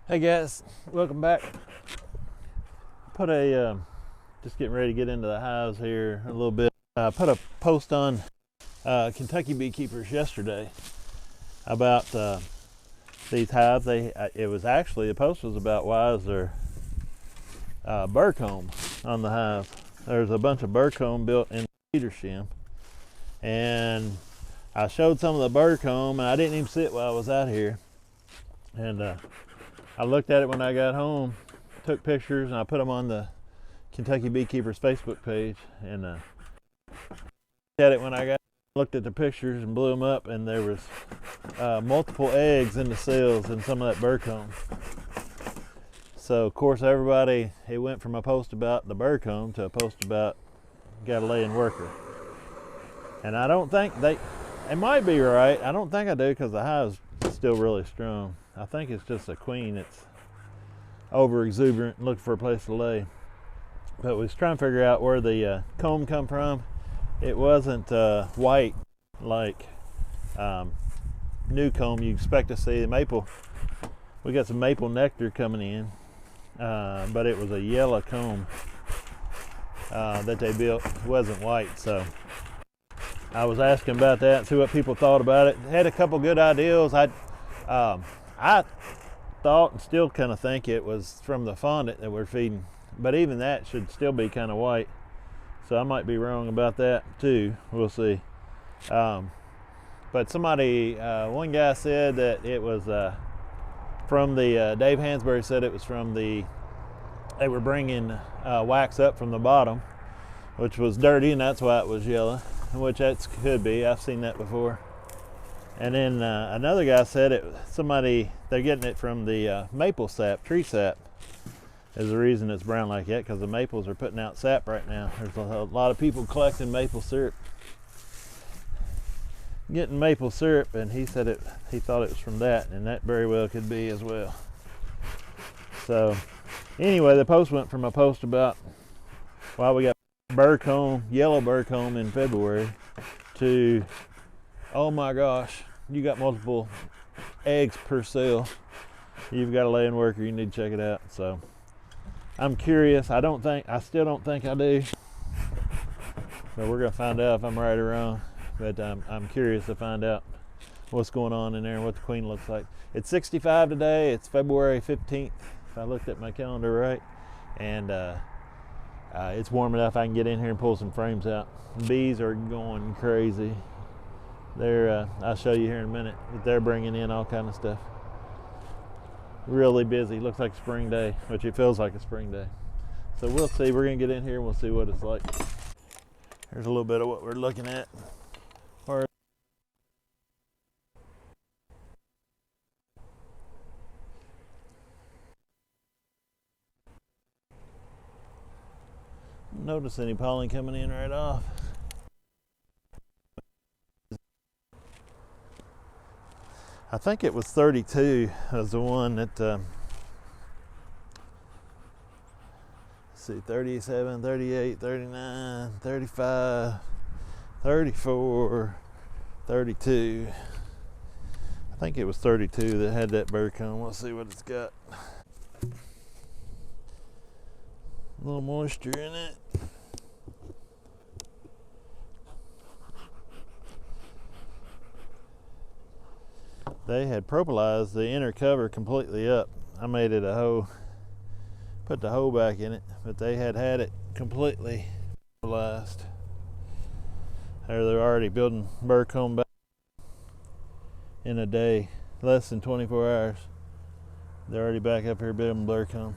Hey guys, welcome back. Put a just getting ready to get into the hives here a little bit. Put a post on Kentucky beekeepers yesterday about these hives. It was actually the post was about why is there burr comb on the hive. There's a bunch of burr comb built in the feeder shim, and I showed some of the burr comb, and I didn't even see it while I was out here, and I looked at it when I got home, took pictures, and I put them on the Kentucky Beekeepers Facebook page. And looked at it when I got looked at the pictures and blew them up, and there was multiple eggs in the cells in some of that burr comb. So of course everybody, it went from a post about the burr comb to a post about got a laying worker. And I don't think they might be right. I don't think I do, because the hive's still really strong. I think it's just a queen that's over exuberant and looking for a place to lay. But we was trying to figure out where the comb come from. It wasn't white like new comb you expect to see. The maple, we got some maple nectar coming in, but it was a yellow comb that they built. It wasn't white, so I was asking about that and see what people thought about it. Had a couple good ideas. I thought and still kind of think it was from the fondant that we're feeding, but even that should still be kind of white. So I might be wrong about that too. We'll see. But somebody, one guy said that it was from the, Dave Hansberry said it was from they were bringing wax up from the bottom, which was dirty, and that's why it was yellow, which that could be. I've seen that before. And then another guy said they're getting it from the maple sap, tree sap, is the reason it's brown like that, because the maples are putting out sap right now. There's a lot of people collecting maple syrup, getting maple syrup, and he said he thought it was from that, and that very well could be as well. So anyway, the post went from a post about why we got burr comb, yellow burr comb in February, to oh my gosh, you got multiple eggs per cell. You've got a laying worker, you need to check it out. So I'm curious. I still don't think I do, but we're gonna find out if I'm right or wrong. But I'm curious to find out what's going on in there and what the queen looks like. It's 65 today. It's February 15th, if I looked at my calendar right, and it's warm enough I can get in here and pull some frames out. Bees are going crazy. I'll show you here in a minute, but they're bringing in all kind of stuff. Really busy. Looks like a spring day, which it feels like a spring day. So we'll see. We're gonna get in here and we'll see what it's like. Here's a little bit of what we're looking at. Notice any pollen coming in right off. I think it was 32 was the one that, let's see, 37, 38, 39, 35, 34, 32. I think it was 32 that had that burr comb. Let's see what it's got. A little moisture in it. They had propolized the inner cover completely up. I made it a hoe, put the hoe back in it, but they had it completely propolized. They're already building burr comb back in a day, less than 24 hours. They're already back up here building burr comb.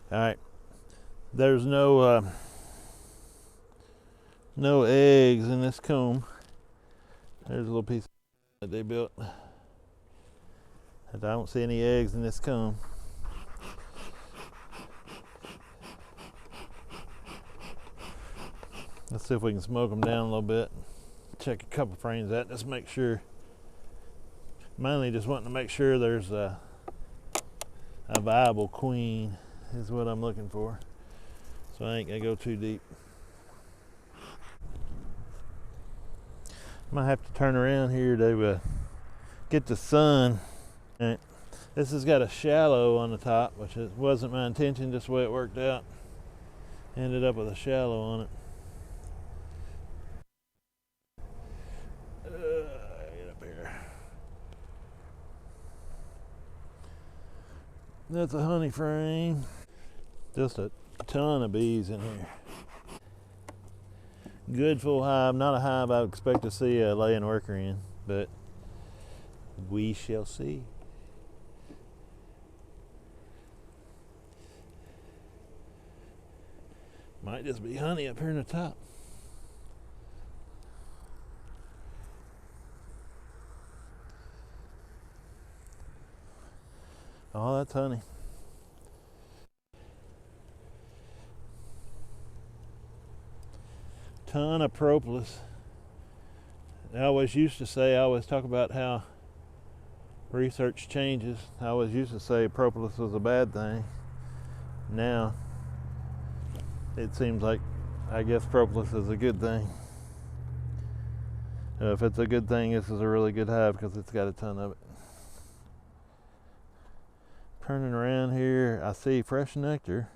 All right, there's no eggs in this comb. There's a little piece that they built. I don't see any eggs in this comb. Let's see if we can smoke them down a little bit. check a couple frames out, just make sure. Mainly just wanting to make sure there's a viable queen is what I'm looking for. So I ain't gonna go too deep. I might have to turn around here to get the sun. Right. This has got a shallow on the top, which wasn't my intention, just the way it worked out. Ended up with a shallow on it. Get up here. That's a honey frame. Just a ton of bees in here. Good full hive, not a hive I would expect to see a laying worker in, but we shall see. Might just be honey up here in the top. Oh, that's honey. Ton of propolis. I always used to say, I always talk about how research changes. I always used to say propolis was a bad thing. Now, it seems like, I guess propolis is a good thing. If it's a good thing, this is a really good hive because it's got a ton of it. Turning around here, I see fresh nectar.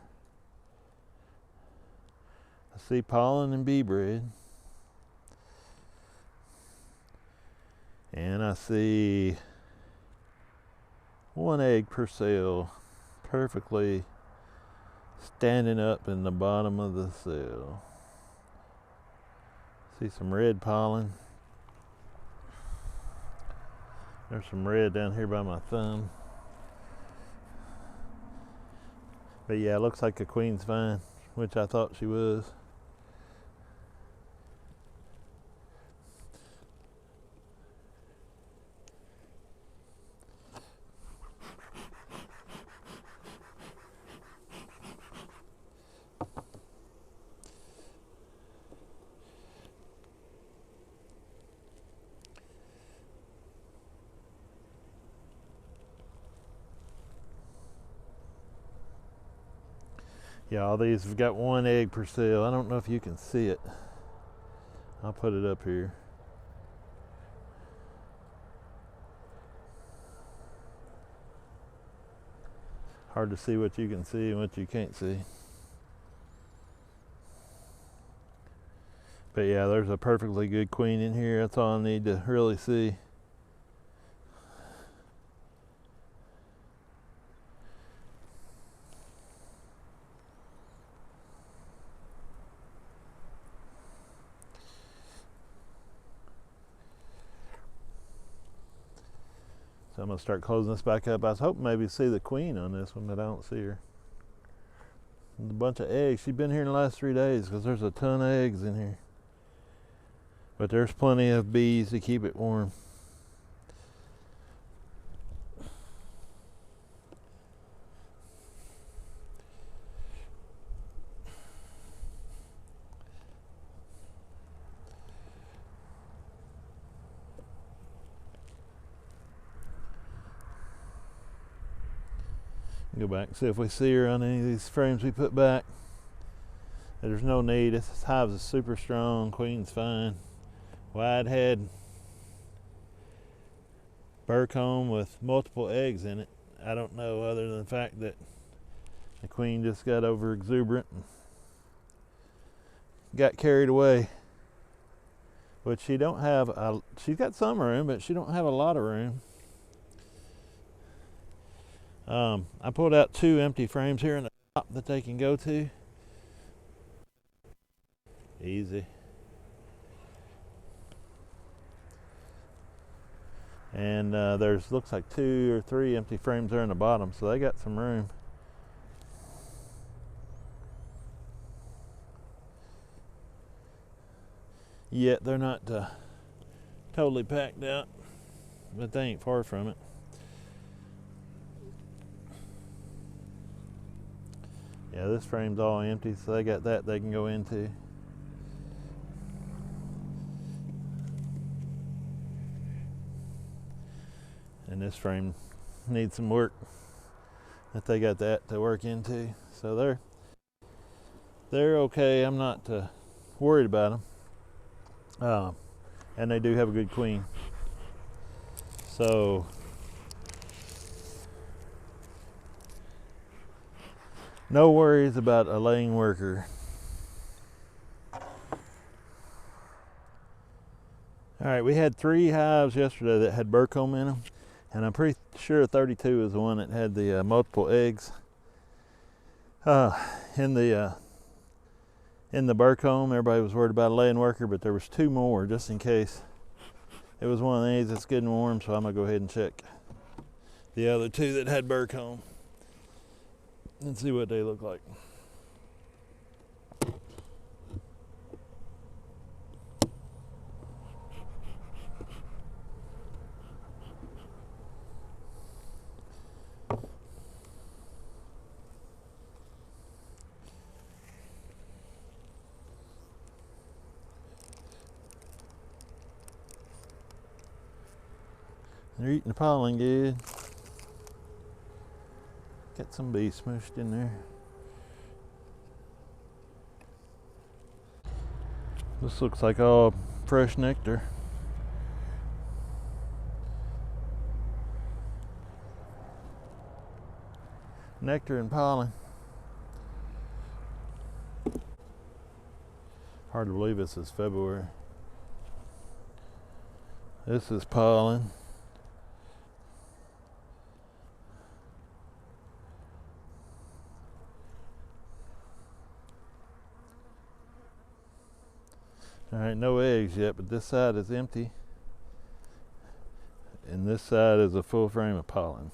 I see pollen and bee bread. And I see one egg per cell, perfectly standing up in the bottom of the cell. See some red pollen. There's some red down here by my thumb. But yeah, it looks like the queen's fine, which I thought she was. Yeah, all these have got one egg per cell. I don't know if you can see it. I'll put it up here. Hard to see what you can see and what you can't see. But yeah, there's a perfectly good queen in here. That's all I need to really see. So I'm gonna start closing this back up. I was hoping maybe to see the queen on this one, but I don't see her. There's a bunch of eggs. She's been here in the last 3 days because there's a ton of eggs in here. But there's plenty of bees to keep it warm. Go back and see if we see her on any of these frames we put back. There's no need. This hive is super strong. Queen's fine. Wide head burr comb with multiple eggs in it. I don't know, other than the fact that the queen just got over exuberant and got carried away. Which she don't have she's got some room, but she don't have a lot of room. I pulled out 2 empty frames here in the top that they can go to. Easy. And there's looks like 2 or 3 empty frames there in the bottom, so they got some room. Yet they're not totally packed out, but they ain't far from it. Yeah, this frame's all empty, so they got that they can go into. and this frame needs some work. That they got that to work into, so they're okay. I'm not worried about them, and they do have a good queen. So no worries about a laying worker. All right, we had 3 hives yesterday that had Burcomb in them, and I'm pretty sure 32 is the one that had the multiple eggs. In the Burcomb, everybody was worried about a laying worker, but there was 2 more just in case it was one of these that's good and warm. So I'm gonna go ahead and check the other 2 that had Burcomb and see what they look like. They're eating the pollen good. Got some bees smooshed in there. This looks like all fresh nectar. Nectar and pollen. Hard to believe this is February. This is pollen. All right, no eggs yet, but this side is empty. And this side is a full frame of pollen.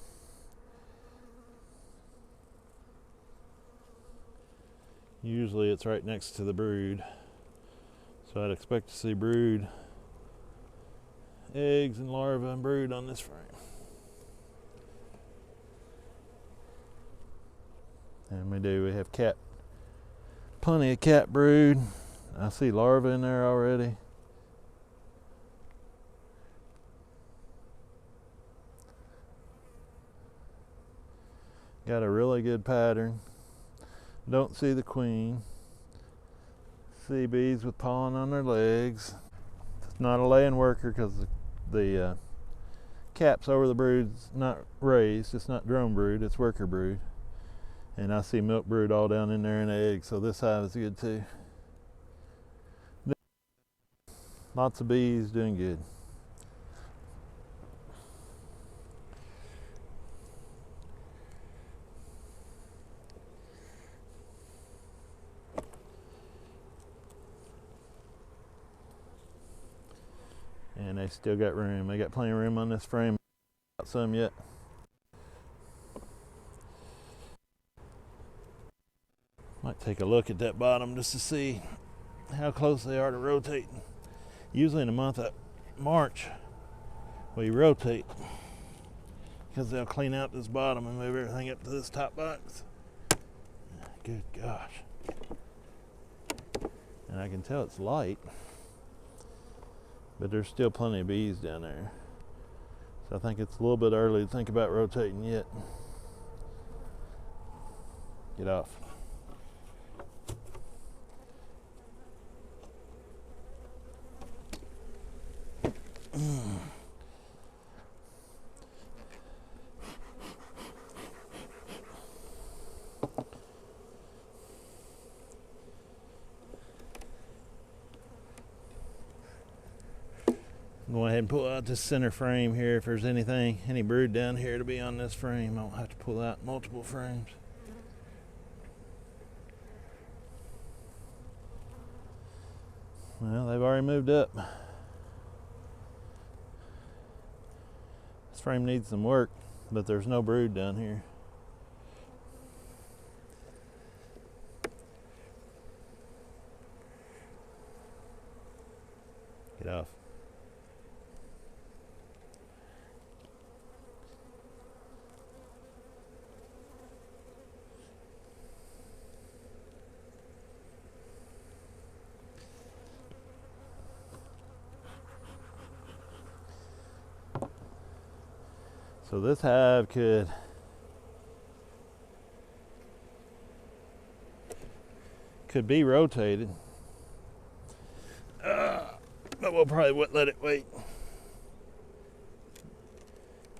Usually it's right next to the brood. So I'd expect to see brood, eggs and larvae and brood on this frame. And we have plenty of cat brood. I see larvae in there already. Got a really good pattern. Don't see the queen. See bees with pollen on their legs. It's not a laying worker because the caps over the brood's not raised. It's not drone brood, it's worker brood. And I see milk brood all down in there in the eggs, so this hive is good too. Lots of bees doing good. And they still got room. They got plenty of room on this frame. Not some yet. Might take a look at that bottom just to see how close they are to rotating. Usually in the month of March, we rotate because they'll clean out this bottom and move everything up to this top box. Good gosh. And I can tell it's light, but there's still plenty of bees down there. So I think it's a little bit early to think about rotating yet. Get off. Go ahead and pull out this center frame here. If there's any brood down here to be on this frame, I won't have to pull out multiple frames. Well, they've already moved up. This frame needs some work, but there's no brood down here. Get off. So this hive could be rotated, but we'll probably let it wait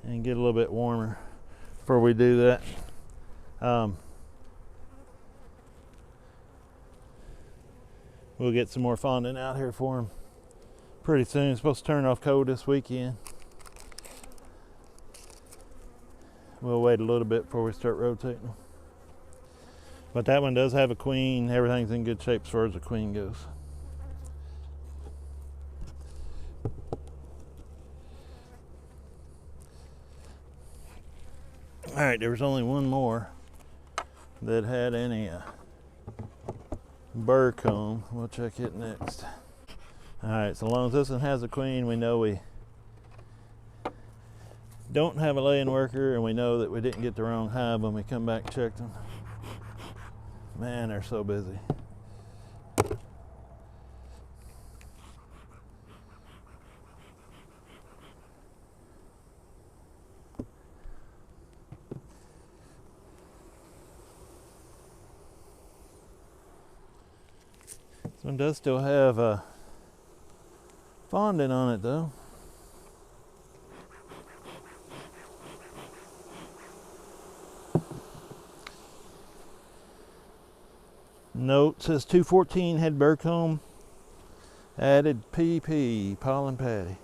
and get a little bit warmer before we do that. We'll get some more fondant out here for them pretty soon. It's supposed to turn off cold this weekend. We'll wait a little bit before we start rotating them. But that one does have a queen. Everything's in good shape as far as the queen goes. All right, there was only one more that had any burr comb. We'll check it next. All right, so long as this one has a queen, we know we don't have a laying worker, and we know that we didn't get the wrong hive when we come back and check them. Man, they're so busy. This one does still have fondant on it though. Note says 214 head burr comb, added PP, pollen patty.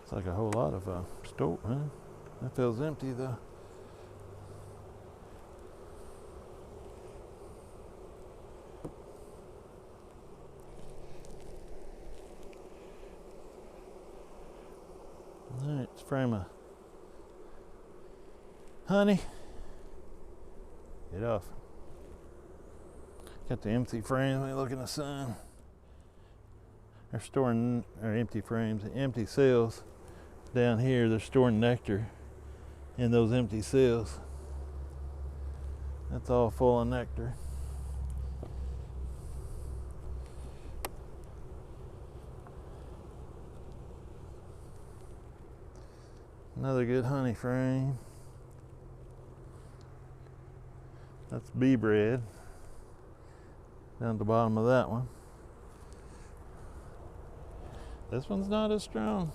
It's like a whole lot of store, huh? That feels empty though. All right, let's frame a honey. Get off. Got the empty frame. Let me look in the sun. They're storing empty frames, empty cells. Down here, they're storing nectar in those empty cells. That's all full of nectar. Another good honey frame. That's bee bread down at the bottom of that one. This one's not as strong.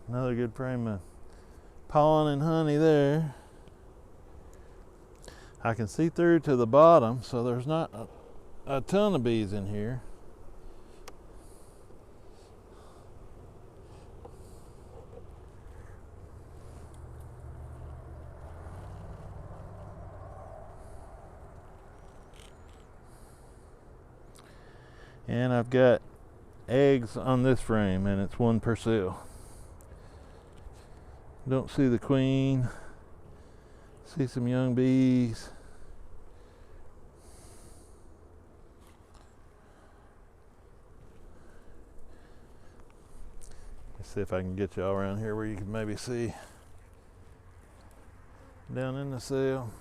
Another good frame of pollen and honey there. I can see through to the bottom, so there's not a ton of bees in here. And I've got eggs on this frame, and it's one per cell. Don't see the queen. See some young bees. Let's see if I can get y'all around here where you can maybe see down in the cell.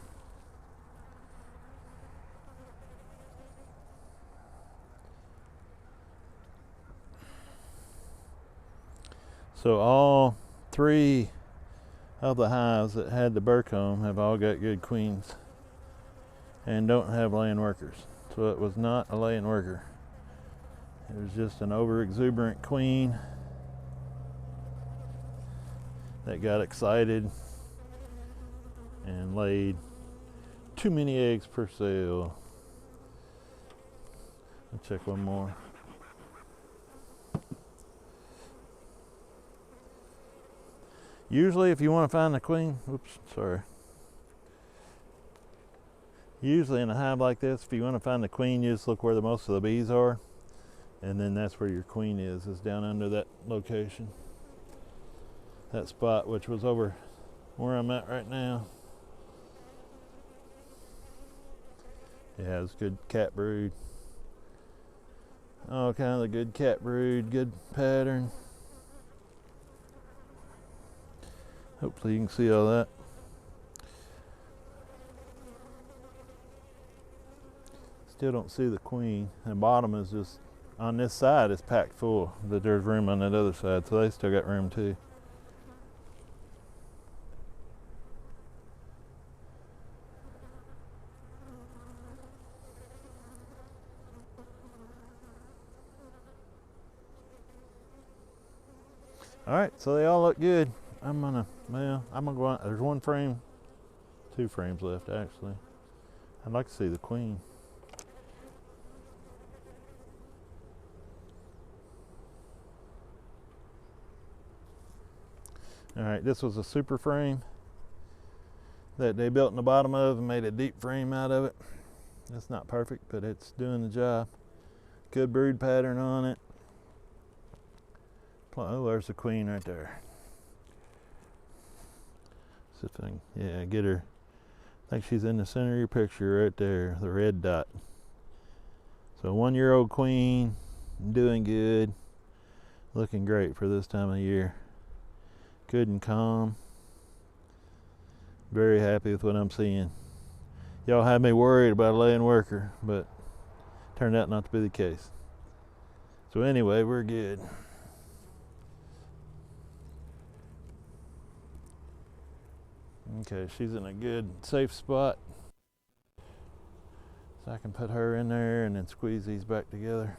So all three of the hives that had the burr comb have all got good queens and don't have laying workers. So it was not a laying worker. It was just an over exuberant queen that got excited and laid too many eggs per cell. I'll check one more. Usually if you want to find the queen, oops, sorry. Usually in a hive like this, if you want to find the queen, you just look where most of the bees are, and then that's where your queen is down under that location. That spot, which was over where I'm at right now. Yeah, it's good cat brood. All kind of good cat brood, good pattern. Hopefully you can see all that. Still don't see the queen. The bottom is just, on this side is packed full, but there's room on that other side, so they still got room too. All right, so they all look good. I'm gonna go on. There's one frame, 2 frames left actually. I'd like to see the queen. All right, this was a super frame that they built in the bottom of and made a deep frame out of it. It's not perfect, but it's doing the job. Good brood pattern on it. Oh, there's the queen right there. See if I can, yeah, get her. I think she's in the center of your picture right there, the red dot. So 1-year-old queen, doing good, looking great for this time of year. Good and calm. Very happy with what I'm seeing. Y'all had me worried about a laying worker, but turned out not to be the case. So anyway, we're good. Okay, she's in a good, safe spot. So I can put her in there and then squeeze these back together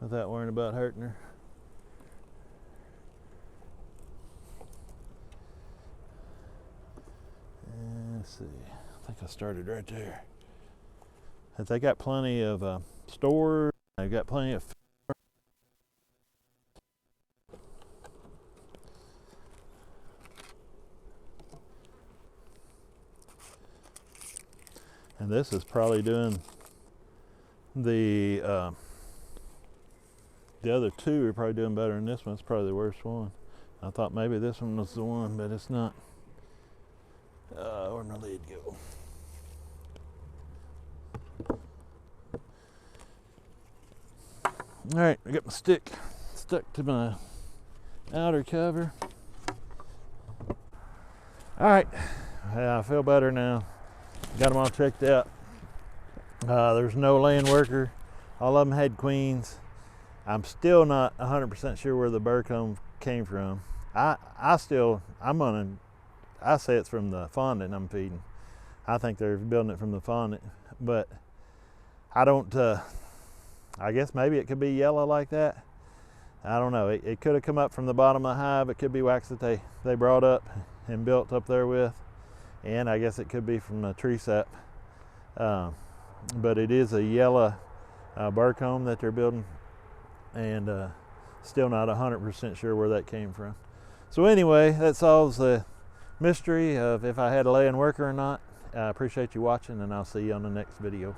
without worrying about hurting her. And let's see, I think I started right there. If they got plenty of storage, they've got plenty of. And this is probably doing the other 2 are probably doing better than this one. It's probably the worst one. I thought maybe this one was the one, but it's not. Where'd my lead go? All right, I got my stick stuck to my outer cover. All right, yeah, I feel better now. Got them all checked out. There's no laying worker. All of them had queens. I'm still not 100% sure where the burcomb came from. I say it's from the fondant I'm feeding. I think they're building it from the fondant, but I don't. I guess maybe it could be yellow like that. I don't know. It could have come up from the bottom of the hive. It could be wax that they brought up and built up there with. And I guess it could be from a tree sap. But it is a yellow burcomb that they're building, and still not 100% sure where that came from. So anyway, that solves the mystery of if I had a laying worker or not. I appreciate you watching, and I'll see you on the next video.